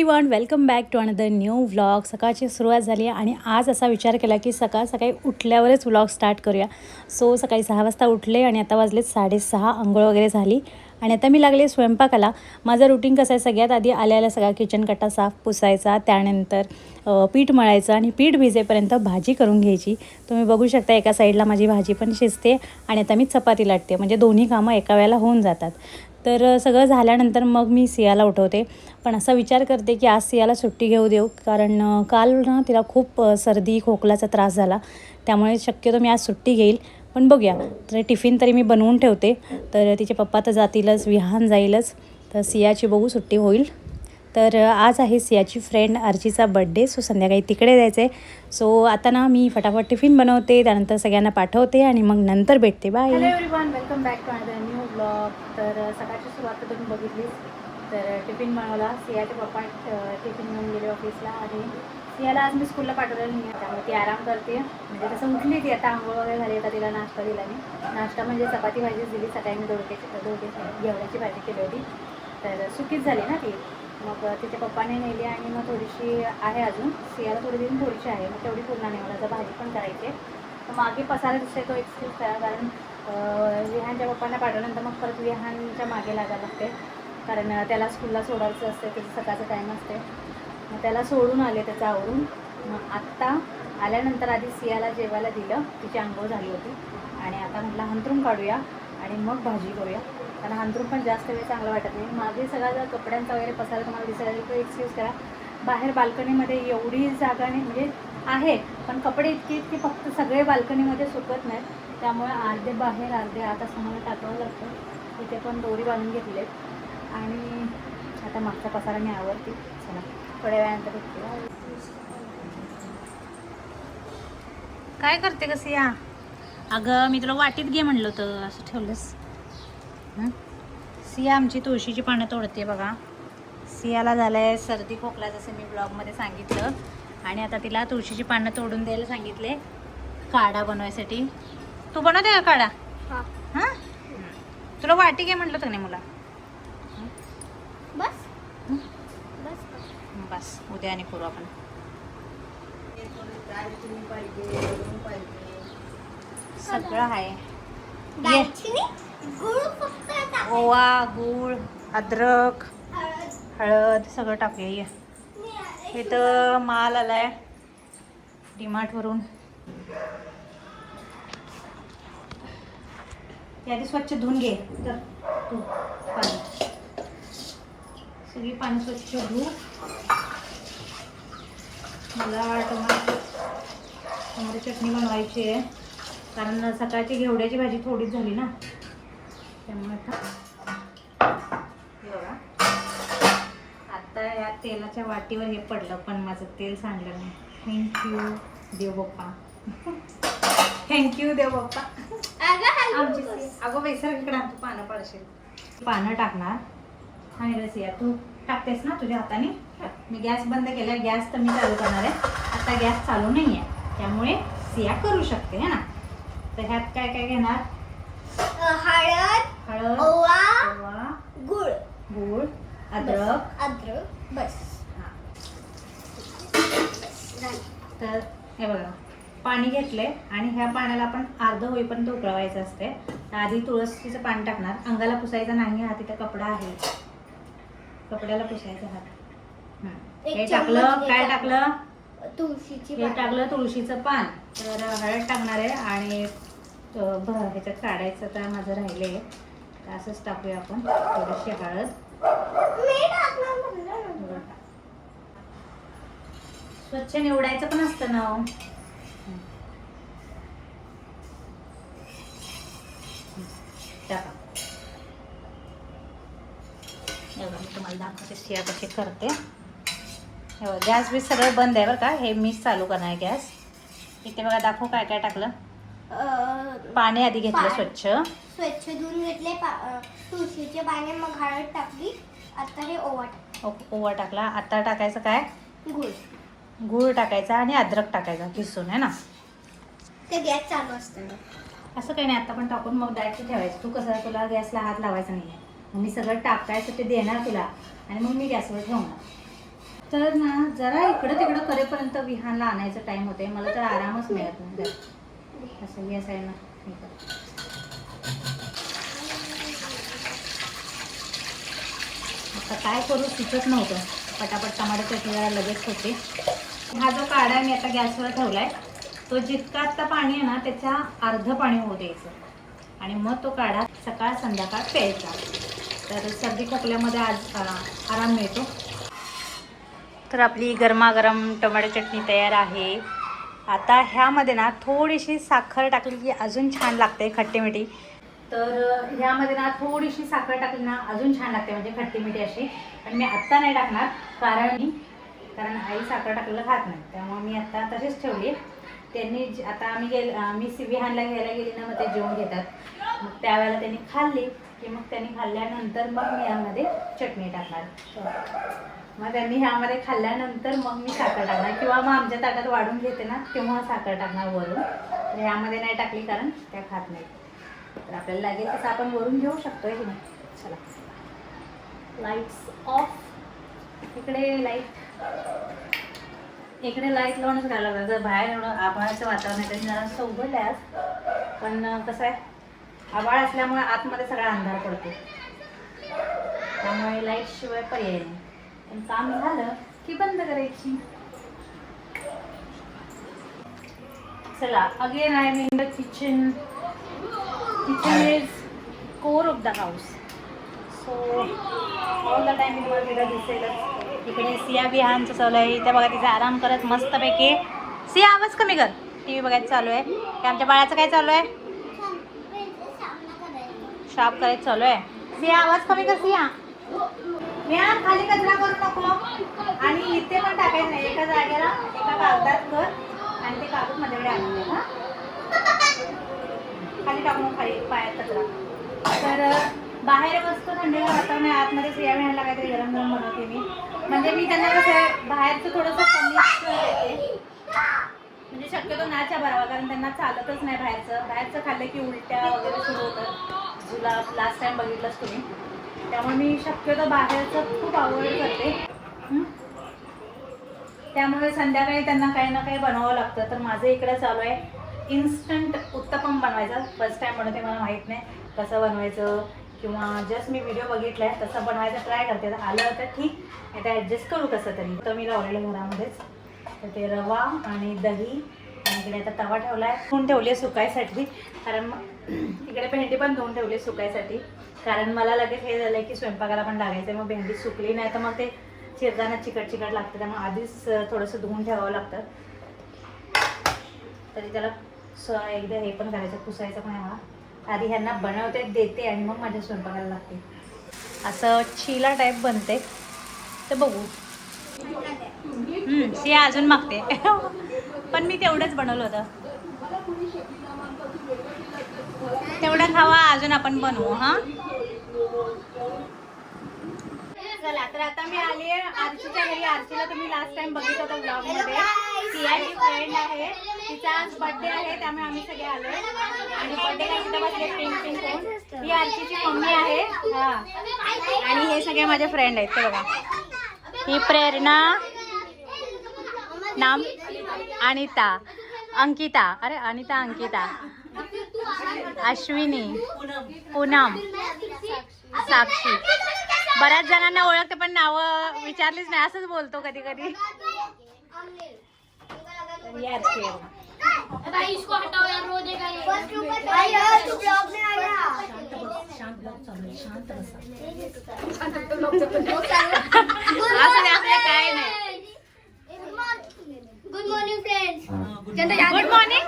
Everyone, welcome back to another new vlog. सकाळची सुरुवात झाली आणि आज असा विचार केला की सकाळी उठल्यावरच व्लॉग स्टार्ट करूया. सो सकाळी 6 वाजता उठले आणि आता वाजले 6:30. अंघोळ वगैरे झाली आणि आता मी लागले स्वयंपाकाला. माझं रुटीन कसं आहे, सगळ्यात आधी आल्याला सगळा किचन कट्टा साफ पुसायचा, त्यानंतर पीठ मळायचं आणि पीठ भिजेपर्यंत भाजी करून घ्यायची. तुम्ही बघू शकता एका साईडला माझी भाजी पण शिजते आणि आता मी चपाती लाटते, म्हणजे दोन्ही कामं एका वेळेला होऊन जातात. तर सगळं झाल्यानंतर मग मी सियाला उठवते. पण असा विचार करते की आज सियाला सुट्टी घेऊ देऊ, कारण काल ना तिला खूप सर्दी खोकलाचा त्रास झाला, त्यामुळे शक्यतो मी आज सुट्टी घेईल. पण बघूया, तर टिफिन तरी मी बनवून ठेवते. तर तिचे पप्पा तर जातीलच, विहान जाईलच, तर सियाची बघू सुट्टी होईल. तर आज आहे सियाची फ्रेंड अर्चीचा बड्डे, सो संध्याकाळी तिकडे जायचं आहे. सो आता ना मी फटाफट टिफिन बनवते, त्यानंतर सगळ्यांना पाठवते आणि मग नंतर भेटते. Bye. Hello everyone, welcome back to another new blog. तर सकाळची सुरुवात तुम्ही बघितली. तर टिफिन बनवला. सियाचे पप्पा टिफिन घेऊन गेले ऑफिसला आणि सियाला आज मी स्कूलला पाठवलेलं नाही आहे, त्यामुळे ती आराम करते. म्हणजे तसं उठली ती, आता आंघोळ वगैरे झाली, आता तिला नाश्ता दिला मी. नाश्ता म्हणजे चपाती भाजीच दिली. सकाळी मी घेवड्याची भाजी केली होती, तर सुकीच झाली ना ती. मग तिच्या पप्पाने नेली आणि मग थोडीशी आहे अजून, सियाला थोडीशी आहे, मग तेवढी पूर्ण नाही, मला तर भाजी पण करायची आहे. तर मागे पसारा दिसते, तो एक्सक्यूज करा, कारण विहानच्या पप्पांना पाठवल्यानंतर मग परत विहानच्या मागे लागायला लागते, कारण त्याला स्कूलला सोडायचं असते, त्याचं सकाळचं टाईम असते. मग त्याला सोडून आले त्याचं आवरून. मग आत्ता आल्यानंतर आधी सियाला जेवायला दिलं, तिची आंघोळ झाली होती आणि आता म्हटलं हंतरून काढूया आणि मग भाजी करूया, कारण हंतरून पण जास्त वेळ चांगलं वाटत नाही. मागे सगळा जर कपड्यांचा वगैरे पसारा तुम्हाला दिसायला तो एक्सक्यूज करा. बाहेर बाल्कनीमध्ये एवढी जागा नाही, म्हणजे आहे पण कपडे इतके फक्त सगळे बाल्कनीमध्ये सुकत नाहीत, त्यामुळे अर्धे बाहेर अर्धे आत असं मला टाकावं लागतं. तिथे पण दोरी बांधून घेतले आणि आता मागचा पसारा मी आवरते. चला थोड्या वेळानंतर उठते. काय करते कसं या? अगं मी तुला वाटीत घे म्हणलं होतं, असं ठेवलंस. सिया आमची तुळशीची पानं तोडते बघा. सियाला झालं आहे सर्दी खोकला, जसं मी ब्लॉगमध्ये सांगितलं, आणि आता तिला तुळशीची पानं तोडून द्यायला सांगितले काढा बनवायसाठी. तू बनवते का काढा? हां, तुला वाटी घे म्हटलं होतं नाही मुला? बस बस, उद्या आणि करू आपण. सगळं आहे. ओवा, गूळ, अद्रक, हळद सगळं टाकूया. ये इथं माल आलाय डीमार्टवरून. यादी स्वच्छ धुवून घे. तर तू पाणी, सगळी पाणी स्वच्छ धुवू. मला टोमॅटो चटणी बनवायची आहे, कारण सकाळची घेवड्याची भाजी थोडीच झाली ना, त्यामुळे बघा आता या तेलाच्या वाटीवर हे पडलं, पण माझं तेल सांडलं नाही. थँक्यू देव बाप्पा. थँक्यू देव बाप्पा. आमची अगं बेसर इकडे तू पानं पडशील. पानं टाकणार आणि रसिया तू टाकतेस ना तुझ्या हाताने. मी गॅस बंद केला, गॅस तर मी चालू करणार आहे. आता गॅस चालू नाही आहे, त्यामुळे सिया करू शकते है ना. तर ह्यात काय काय घेणार? हळद, ओवा, गूळ, अद्रक, बस. तर हे बघा पाणी घेतले आणि ह्या पाण्याला आपण अर्ध होईपर्यंत उकळवायचं असते. आधी तुळशीचं पाणी टाकणार. अंगाला पुसायचं नाही, हा तिथं कपडा आहे, कपड्याला पुसायचा हात. हे टाकलं, काय टाकलं? हे टाकलं तुळशीचं पान. तर हळद टाकणार आहे आणि ह्याच्यात काढायचं तर माझं राहिले, तर असंच टाकूया आपण थोडीशी हळद. स्वच्छ निवडायचं पण असतं ना. टाका. मी तुम्हाला दाखवते सिया कशी करते. गॅस बी सगळं बंद आहे बरं का, हे मीच चालू करणार आहे गॅस. इथे बघा दाखवू काय काय टाकलं. पाणी आधी घेतलं स्वच्छ धुवून घेतले, तुळशीचे पाने, मग हळद टाकली. आता हे ओवा टाकला. आता टाकायचं काय? गूळ टाकायचा आणि अद्रक टाकायचा किसून, आहे ना. ते गॅस चालू असतं असं काही नाही, आता पण टाकून मग डायरेक्ट ठेवायचं. तू कसं तुला गॅसला हात लावायचा नाही आहे, मी सगळं टाकायचं ते देणार तुला आणि मग मी गॅसवर ठेवणार. तर ना जरा इकडं तिकडं करेपर्यंत विहानला आणायचा टाइम होते, मला तर आरामच मिळत नाही घरी. असं हे आहे ना हे कर. आता काय करू सुचत नव्हतं, पटापट टमाटर चटणी जरा लगेच होते. हा जो काढा मी आता गॅसवर ठेवलाय, तो जितका आता पाणी आहे ना त्याच्या अर्ध पाणी होऊ द्यायचं आणि मग तो काढा सकाळ संध्याकाळ प्यायचा. तर सर्दी खोकल्यामध्ये आज आराम मिळतो. तर आपली गरमागरम टोमॅटो चटणी तयार आहे. आता ह्यामध्ये ना थोडीशी साखर टाकली की अजून छान लागते खट्टी मिठी. तर ह्यामध्ये ना थोडीशी साखर टाकली ना अजून छान लागते, म्हणजे खट्टी मिठी अशी. पण मी आत्ता नाही टाकणार कारण आई साखर टाकलेलं खात नाही, त्यामुळे मी आत्ता तशीच ठेवली. त्यांनी आता मी विहानला घ्यायला गेली ना, मग ते जेवण घेतात. मग त्यावेळेला त्यांनी खाल्ली की मग त्यांनी खाल्ल्यानंतर मग मी यामध्ये चटणी टाकणार. मग त्यांनी ह्यामध्ये खाल्ल्यानंतर मग मी साखर टाकणार, किंवा मग आमच्या ताटात वाढून घेते ना तेव्हा साखर टाकणार वरून. तर ह्यामध्ये नाही टाकली कारण त्या खात नाही. तर आपल्याला लागेल तसं आपण वरून घेऊ शकतो की नाही. चला, लाईट्स ऑफ. इकडे लाईट लावूनच राहायला लागलं. जर बाहेर एवढं आभाळाचं वातावरण आहे तरी जरा उघडलं आहे आज, पण कसं आहे आभाळ असल्यामुळे आतमध्ये सगळा अंधार पडतो, त्यामुळे लाईट शिवाय पर्याय नाही. पण काम झालं की बंद करायची. चला, again I am in the kitchen. Kitchen is core of the house, so all the time तुम्हाला दिसेलच. इकडे सिया विहानचं चालू आहे, इथे बघा तिचा आराम करत मस्तपैकी. सिया आवाज कमी कर, टी व्ही बघायचं चालू आहे. की आमच्या बाळाचं काय चालू आहे? शार्प करायचं चालू आहे. सिया आवाज कमी कर. सिया विहान खाली कचरा करू नको, आणि इथे पण टाकायचं नाही. एका जागेला एका कागदात कर आणि ते कागद माझ्याकडे आणून दे. हा, खाली टाकून खाली पायात कचरा. तर बाहेर मस्त थंडीला वातावरण आहे, आतमध्ये सिया विहानला काहीतरी गरम गरम बनवते मी. म्हणजे मी त्यांना कसं बाहेरचं थोडंसं कमीच देते, म्हणजे शक्यतो नाच्या भरावा, कारण त्यांना चालतच नाही बाहेरचं खाल्लं की उलट्या वगैरे सुरू होतात. तुला लास्ट टाइम बघितलंच तुम्ही, त्यामुळे मी शक्यतो बाहेरचं खूप अवॉइड करते. त्यामुळे संध्याकाळी त्यांना काही ना काही बनवावं लागतं. तर माझं इकडे चालू आहे इन्स्टंट उत्तपम बनवायचं. फर्स्ट टाइम बनवते, मला माहीत नाही कसं बनवायचं, किंवा जस्ट मी व्हिडिओ बघितला आहे तसं बनवायचं ट्राय करते. आलं तर ठीक, नाही तर ॲडजस्ट करू कसं तरी. तर मी लावलेलं घरामध्येच. तर ते रवा आणि दही, आणि इकडे आता तवा ठेवला आहे. धुवून ठेवले सुकायसाठी, कारण मग इकडे भेंडी पण धुवून ठेवली सुकायसाठी. कारण मला लगेच हे झालं की स्वयंपाकाला पण लागायचं, मग भेंडी सुकली नाही तर मग ते चिरताना चिकट लागतं, त्यामुळे आधीच थोडंसं धुवून ठेवावं लागतं. तरी त्याला एकदा हे पण करायचं, पुसायचं पण आहे मला. आधी ह्यांना बनवते देते आणि मग माझ्या स्वयंपाकाला लागते. असं चिला टाईप बनते, तर बघू. सिया अजून मागते पण मी तेवढंच बनवलं होतं, तेवढं खावा, अजून आपण बनवू. हा चला, तर आता मी आली आहे आरशीच्या घरी. आरशीला तुम्ही लास्ट टाइम बघितलं होतं ब्लॉगमध्ये. सियाची फ्रेंड आहे, तिचा आज बर्थडे आहे, त्यामुळे आम्ही सगळे आलो. आणि बर्थडेला इथे बसले पिंक होऊन. ही आरशीची मम्मी आहे. हा, आणि हे सगळे माझे फ्रेंड आहेत. ते बघा, ही प्रेरणा, नाम अनिता, अंकिता, अरे अनिता अंकिता, अश्विनी, पूनम, साक्षी. बऱ्याच जणांना ओळखते पण नावं विचारलीच नाही, असंच बोलतो कधी कधी. काय नाही. Good morning friends. Good morning,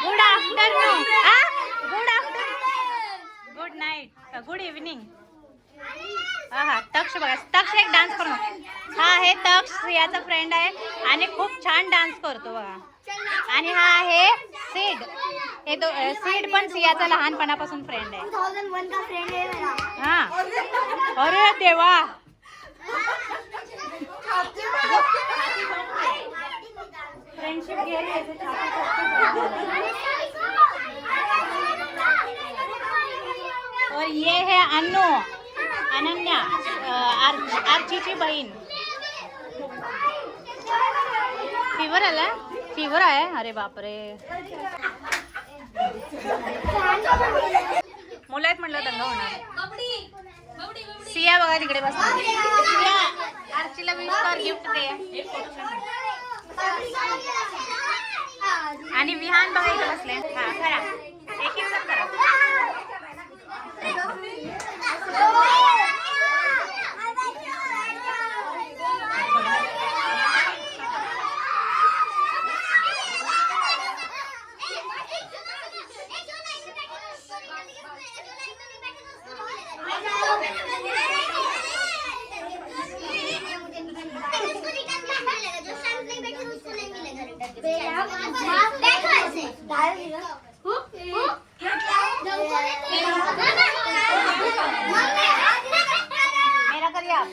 good afternoon, good night, good evening. हा तक्ष बघा, तक्ष एक डान्स करू. हा आहे तक्ष, सियाचा फ्रेंड आहे आणि खूप छान डान्स करतो बघा. आणि हा आहे सीड. हे सीड पण सियाचा लहानपणापासून फ्रेंड आहे. 2001 का फ्रेंड है मेरा. हा, अरे देवा. फ्रेंडशिप गेली. और ये है अन्नू. अनन्या आर्चीची बहीण. फीवर आला? फीवर आहे? अरे बापरे. मुलं आहेत म्हटलं दंगा होणार. सिया बघा तिकडे बसली. सिया आर्चीला विश कर, गिफ्ट दे. आणि विहान बघा इथे बसले. हा करा, एक एक सब करा. मेरा करिए आप.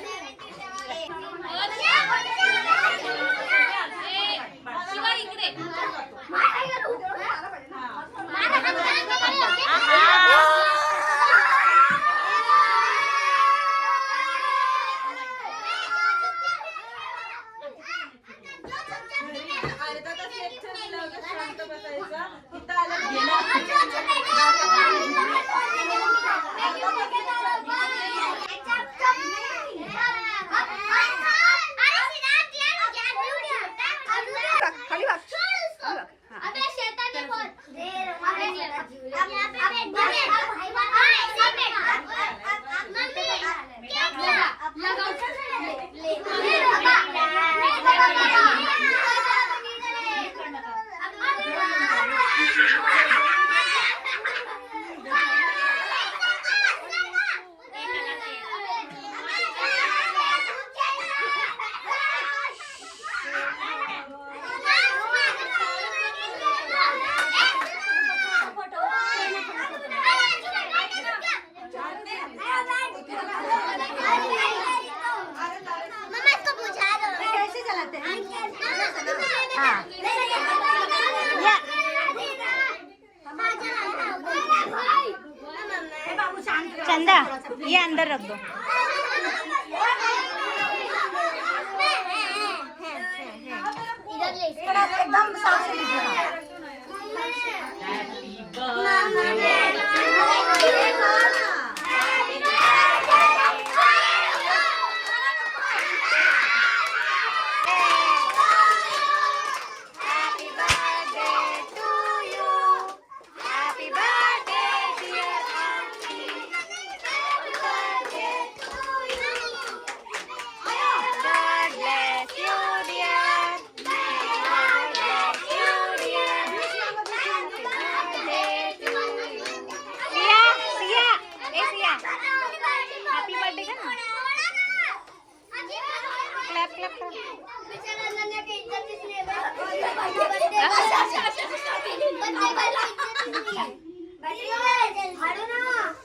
चंदा ये अंदर रख दो. एकदम साफ से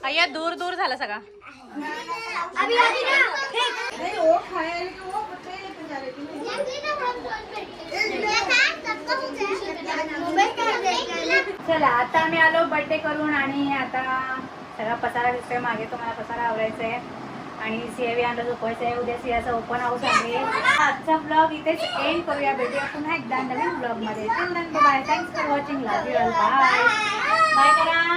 अय्या दूर दूर झाला सगळा. चला आता आम्ही आलो बर्थडे करून आणि आता सगळा पसारा दिसतोय मागे. तुम्हाला पसारा आवरायचा आहे आणि सीएवी आणलं झोपायचं आहे. उद्या सियाचं ओपन हाऊस आहे. आजचा ब्लॉग इथेच एंड करूया. भेटूया पुन्हा एकदा नवीन ब्लॉग मध्ये. Bye. Thanks for watching. Love you all. Bye bye करा.